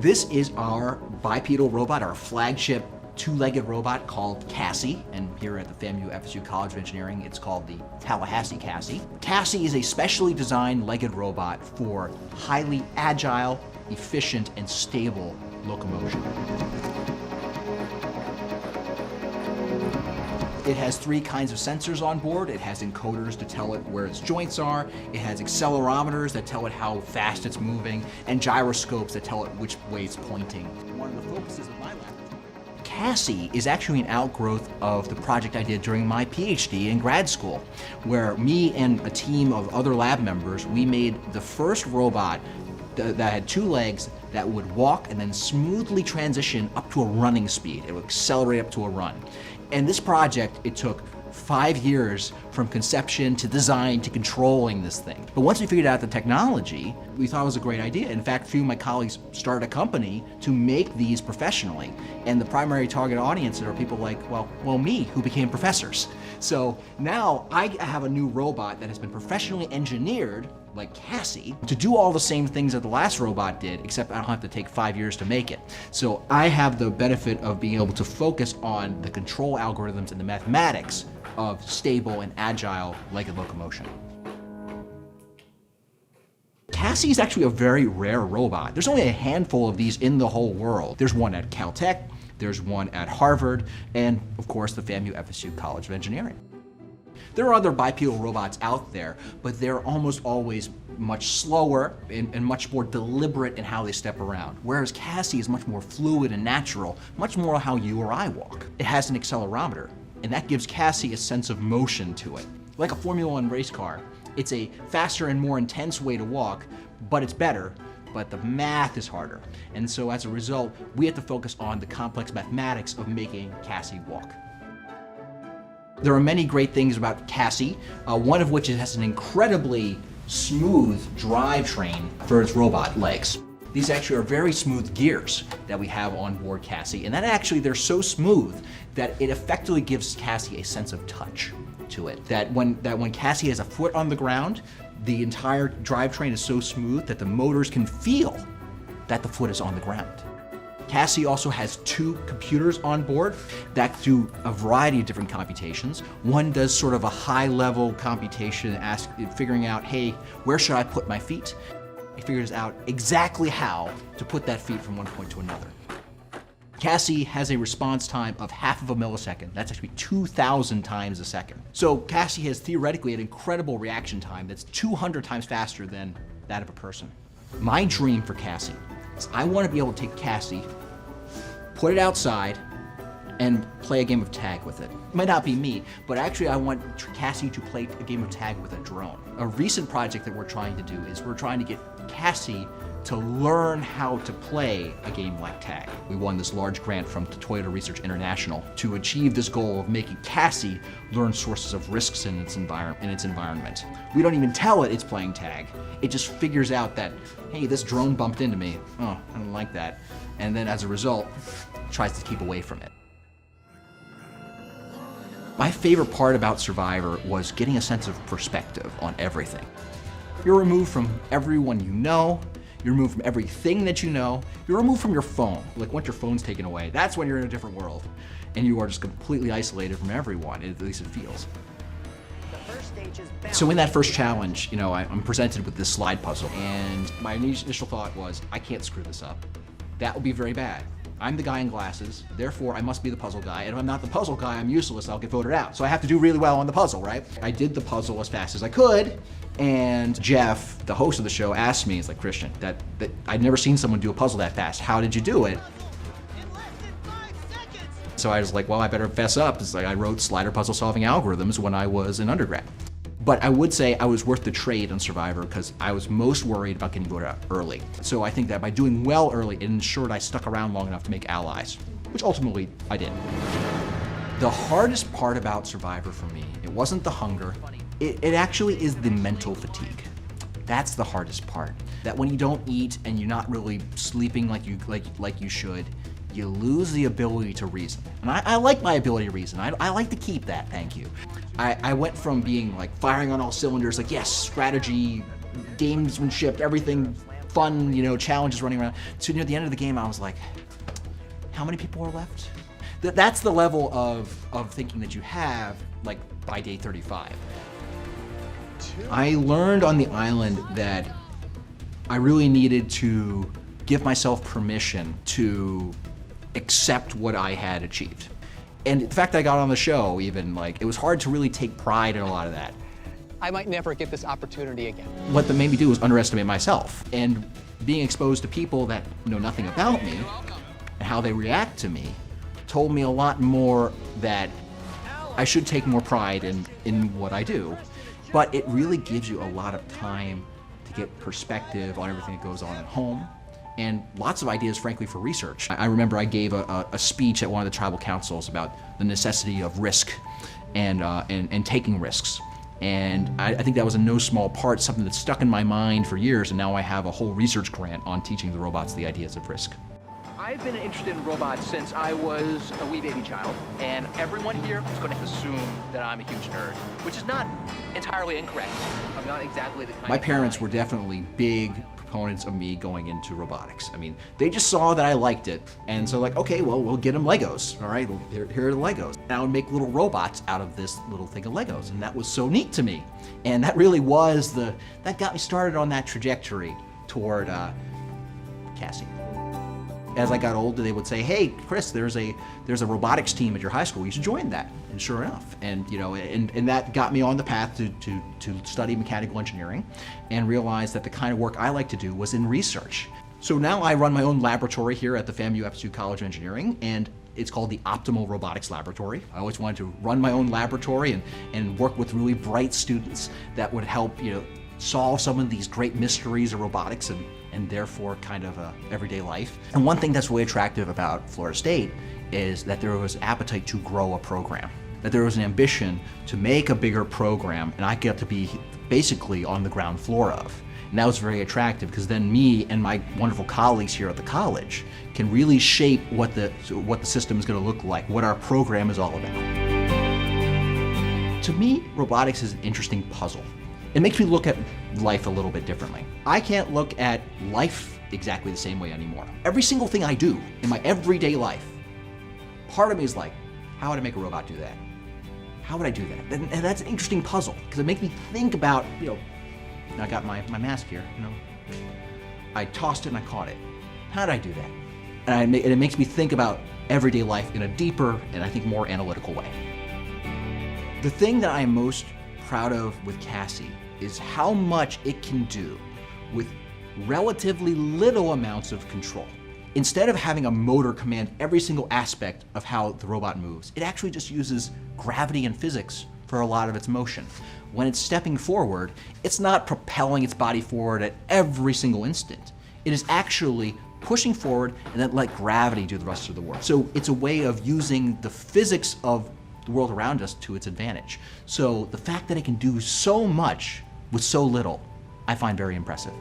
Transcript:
This is our bipedal robot, our flagship two-legged robot called Cassie, and here at the FSU College of Engineering, it's called the Tallahassee Cassie. Cassie is a specially designed legged robot for highly agile, efficient, and stable locomotion. It has 3 kinds of sensors on board. It has encoders to tell it where its joints are. It has accelerometers that tell it how fast it's moving, and gyroscopes that tell it which way it's pointing. One of the focuses of my laboratory. Cassie is actually an outgrowth of the project I did during my PhD in grad school, where me and a team of other lab members, we made the first robot that had 2 legs that would walk and then smoothly transition up to a running speed. It would accelerate up to a run. And this project, it took 5 years from conception to design to controlling this thing. But once we figured out the technology, we thought it was a great idea. In fact, a few of my colleagues started a company to make these professionally. And the primary target audience are people like, well, me, who became professors. So now I have a new robot that has been professionally engineered, like Cassie, to do all the same things that the last robot did, except I don't have to take 5 years to make it. So I have the benefit of being able to focus on the control algorithms and the mathematics of stable and agile legged locomotion. Cassie is actually a very rare robot. There's only a handful of these in the whole world. There's one at Caltech, there's one at Harvard, and of course the FSU College of Engineering. There are other bipedal robots out there, but they're almost always much slower and much more deliberate in how they step around. Whereas Cassie is much more fluid and natural, much more how you or I walk. It has an accelerometer, and that gives Cassie a sense of motion to it. Like a Formula One race car, it's a faster and more intense way to walk, but it's better, but the math is harder. And so as a result, we have to focus on the complex mathematics of making Cassie walk. There are many great things about Cassie, one of which is it has an incredibly smooth drivetrain for its robot legs. These actually are very smooth gears that we have on board Cassie, and that actually they're so smooth that it effectively gives Cassie a sense of touch to it. That when Cassie has a foot on the ground, the entire drivetrain is so smooth that the motors can feel that the foot is on the ground. Cassie also has 2 computers on board that do a variety of different computations. One does sort of a high-level computation, figuring out, hey, where should I put my feet? It figures out exactly how to put that feet from one point to another. Cassie has a response time of half of a millisecond. That's actually 2,000 times a second. So Cassie has theoretically an incredible reaction time that's 200 times faster than that of a person. My dream for Cassie is I want to be able to take Cassie, put it outside, and play a game of tag with it. It might not be me, but actually I want Cassie to play a game of tag with a drone. A recent project that we're trying to do is we're trying to get Cassie to learn how to play a game like tag. We won this large grant from Toyota Research International to achieve this goal of making Cassie learn sources of risks in its environment. We don't even tell it it's playing tag. It just figures out that, hey, this drone bumped into me. Oh, I don't like that. And then as a result, tries to keep away from it. My favorite part about Survivor was getting a sense of perspective on everything. You're removed from everyone you know, you're removed from everything that you know, you're removed from your phone. Like once your phone's taken away, that's when you're in a different world. And you are just completely isolated from everyone, at least it feels. So in that first challenge, I'm presented with this slide puzzle, and my initial thought was, I can't screw this up. That would be very bad. I'm the guy in glasses, therefore I must be the puzzle guy, and if I'm not the puzzle guy, I'm useless, I'll get voted out. So I have to do really well on the puzzle, right? I did the puzzle as fast as I could, and Jeff, the host of the show, asked me, he's like, Christian, that I'd never seen someone do a puzzle that fast. How did you do it? So I was like, well, I better fess up. It's like I wrote slider puzzle solving algorithms when I was an undergrad. But I would say I was worth the trade on Survivor because I was most worried about getting voted out early. So I think that by doing well early, it ensured I stuck around long enough to make allies, which ultimately I did. The hardest part about Survivor for me, it wasn't the hunger, it actually is the mental fatigue. That's the hardest part. That when you don't eat and you're not really sleeping like you should, you lose the ability to reason. And I like my ability to reason. I like to keep that, thank you. I went from being like firing on all cylinders, like yes, strategy, gamesmanship, everything fun, challenges running around. So near the end of the game, I was like, how many people are left? That's the level of thinking that you have, like, by day 35. I learned on the island that I really needed to give myself permission to accept what I had achieved. And the fact that I got on the show, even, like, it was hard to really take pride in a lot of that. I might never get this opportunity again. What that made me do was underestimate myself. And being exposed to people that know nothing about me and how they react to me told me a lot more that I should take more pride in what I do. But it really gives you a lot of time to get perspective on everything that goes on at home, and lots of ideas, frankly, for research. I remember I gave a speech at one of the tribal councils about the necessity of risk and taking risks. And I think that was in no small part something that stuck in my mind for years, and now I have a whole research grant on teaching the robots the ideas of risk. I've been interested in robots since I was a wee baby child, and everyone here is going to assume that I'm a huge nerd, which is not entirely incorrect. I'm not exactly the kind My parents were definitely big proponents of me going into robotics. I mean, they just saw that I liked it, and so like, okay, well, we'll get them Legos, all right? Well, here are the Legos. And I would make little robots out of this little thing of Legos, and that was so neat to me. And that really was that got me started on that trajectory toward Cassie. As I got older, they would say, "Hey, Chris, there's a robotics team at your high school. You should join that." And sure enough, and that got me on the path to study mechanical engineering, and realized that the kind of work I like to do was in research. So now I run my own laboratory here at the FAMU FSU College of Engineering, and it's called the Optimal Robotics Laboratory. I always wanted to run my own laboratory and work with really bright students that would help solve some of these great mysteries of robotics and therefore kind of everyday life. And one thing that's really attractive about Florida State is that there was appetite to grow a program, that there was an ambition to make a bigger program, and I got to be basically on the ground floor of. And that was very attractive because then me and my wonderful colleagues here at the college can really shape what the system is going to look like, what our program is all about. To me, robotics is an interesting puzzle. It makes me look at life a little bit differently. I can't look at life exactly the same way anymore. Every single thing I do in my everyday life, part of me is like, how would I make a robot do that? How would I do that? And that's an interesting puzzle because it makes me think about, I got my mask here, I tossed it and I caught it. How did I do that? And it makes me think about everyday life in a deeper and I think more analytical way. The thing that I am most proud of with Cassie is how much it can do with relatively little amounts of control. Instead of having a motor command every single aspect of how the robot moves, it actually just uses gravity and physics for a lot of its motion. When it's stepping forward, it's not propelling its body forward at every single instant. It is actually pushing forward and then let gravity do the rest of the work. So it's a way of using the physics of the world around us to its advantage. So the fact that it can do so much with so little, I find very impressive.